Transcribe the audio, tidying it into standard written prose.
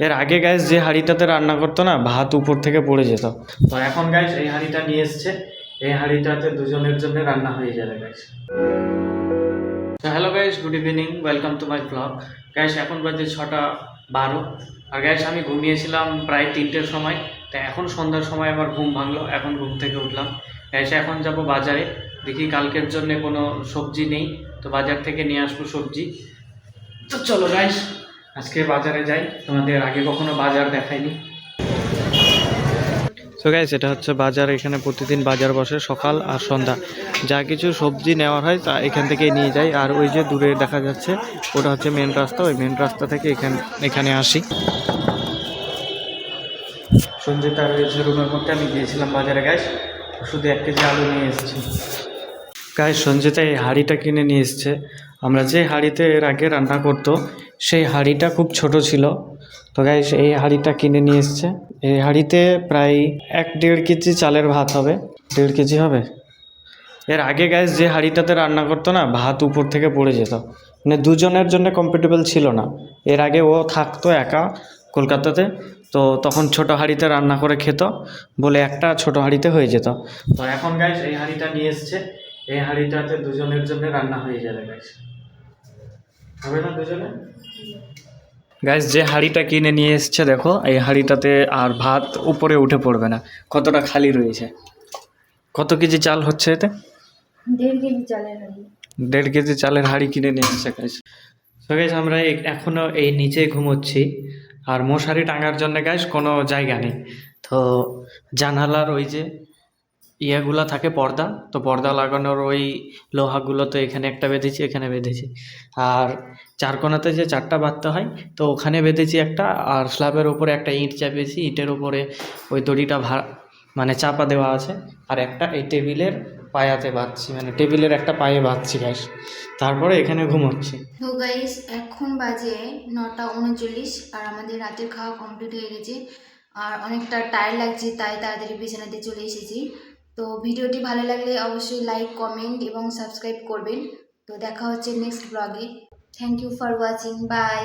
এর আগে গ্যাস যে হাঁড়িটাতে রান্না করতো না, ভাত উপর থেকে পড়ে যেত। তো এখন গ্যাস এই হাঁড়িটা নিয়ে এসছে, এই হাঁড়িটাতে দুজনের জন্য রান্না হয়ে যাবে গ্যাস। তো hello guys, good evening, welcome to my blog. Gas এখন বাজে 6:12 আর গ্যাস আমি ঘুমিয়েছিলাম প্রায় 3টের সময়। তো এখন সন্ধ্যার সময় আমার ঘুম ভাঙলো, এখন ঘুম থেকে উঠলাম। গ্যাস এখন যাব বাজারে, দেখি কালকের জন্য কোনো সবজি নেই, তো বাজার থেকে নিয়ে আসবো সবজি। তো চলো গাইস আজকে বাজারে যাই, তোমাদের আগে কখনো বাজার দেখাইনি। সো গাইস এটা হচ্ছে বাজার, এখানে প্রতিদিন বাজার বসে সকাল আর সন্ধ্যা। যা কিছু সবজি নেওয়ার হয় তা এখান থেকে নিয়ে যাই। আর ওই যে দূরে দেখা যাচ্ছে ওটা হচ্ছে মেন রাস্তা, ওই মেন রাস্তা থেকে এখানে আসি। সঞ্জিতা রয়েছে রুমের মধ্যে, আমি গিয়েছিলাম বাজারে গাইস, শুধু 1 কেজি আলু নিয়ে এসেছি। গাইস সঞ্জিতা এই হাঁড়িটা কিনে নিয়ে এসছে। আমরা যে হাঁড়িতে এর আগে রান্না করতো সেই হাঁড়িটা খুব ছোট ছিল। তো গাইস এই হাঁড়িটা কিনে নিয়ে এসছে। এই হাঁড়িতে প্রায় 1-1.5 কেজি চালের ভাত হবে। 1.5 কেজি হবে। এর আগে গাইস যে হাঁড়িটাতে রান্না করতো না, ভাত উপর থেকে পড়ে যেত, মানে দুজনের জন্য কম্পিটেবল ছিল না। এর আগে ও থাকতো একা কলকাতাতে, তো তখন ছোট হাঁড়িতে রান্না করে খেত বলে একটা ছোট হাঁড়িতে হয়ে যেত। তো এখন গাইস এই হাঁড়িটা নিয়ে এসছে, এই হাঁড়িটাতে দুজনের জন্য রান্না হয়ে যাবে গাইস। হবে না দুজনে? গাইস যে হাঁড়িটা কিনে নিয়ে এসছে দেখো, এই হাঁড়িটাতে আর ভাত উপরে উঠে পড়বে না, কতটা খালি রয়েছে। কত কেজি চাল হচ্ছে এতে? 1.5 কেজি চালের হাঁড়ি। 1.5 কেজি চালের হাঁড়ি কিনে নিয়ে এসছে গাইস। তো গাইস আমরা এখনো এই নিচে ঘুমোচ্ছি, আর মশারি টাঙার জন্য গাইস কোনো জায়গা নেই। তো জানালার ওই যে ইয়েগুলো থাকে পর্দা, তো পর্দা লাগানোর ওই লোহাগুলো তো এখানে একটা বেঁধেছি, এখানে বেঁধেছি। আর চারকোনাতে যে 4টা বাঁধতে হয়, তো ওখানে বেঁধেছি একটা। আর স্ল্যাবের উপরে একটা ইঁট চাপিয়েছি, ইঁটের উপরে ওই দড়িটা মানে চাপা দেওয়া আছে। আর একটা এই টেবিলের পায়াতে বাঁধছি, মানে টেবিলের একটা পায়ে বাঁধছি গাইস, তারপরে এখানে ঘুমোচ্ছি। তো গাইস এখন বাজে 9:39 আর আমাদের রাতের খাওয়া কমপ্লিট হয়ে গেছে। আর অনেকটা টায়ার্ড লাগছে, তাই তাড়াতাড়ি বিছানাতে চলে এসেছি। তো ভিডিওটি ভালো লাগলে অবশ্যই লাইক, কমেন্ট এবং সাবস্ক্রাইব করবেন। তো দেখা হচ্ছে নেক্সট ব্লগে। Thank you for watching, by.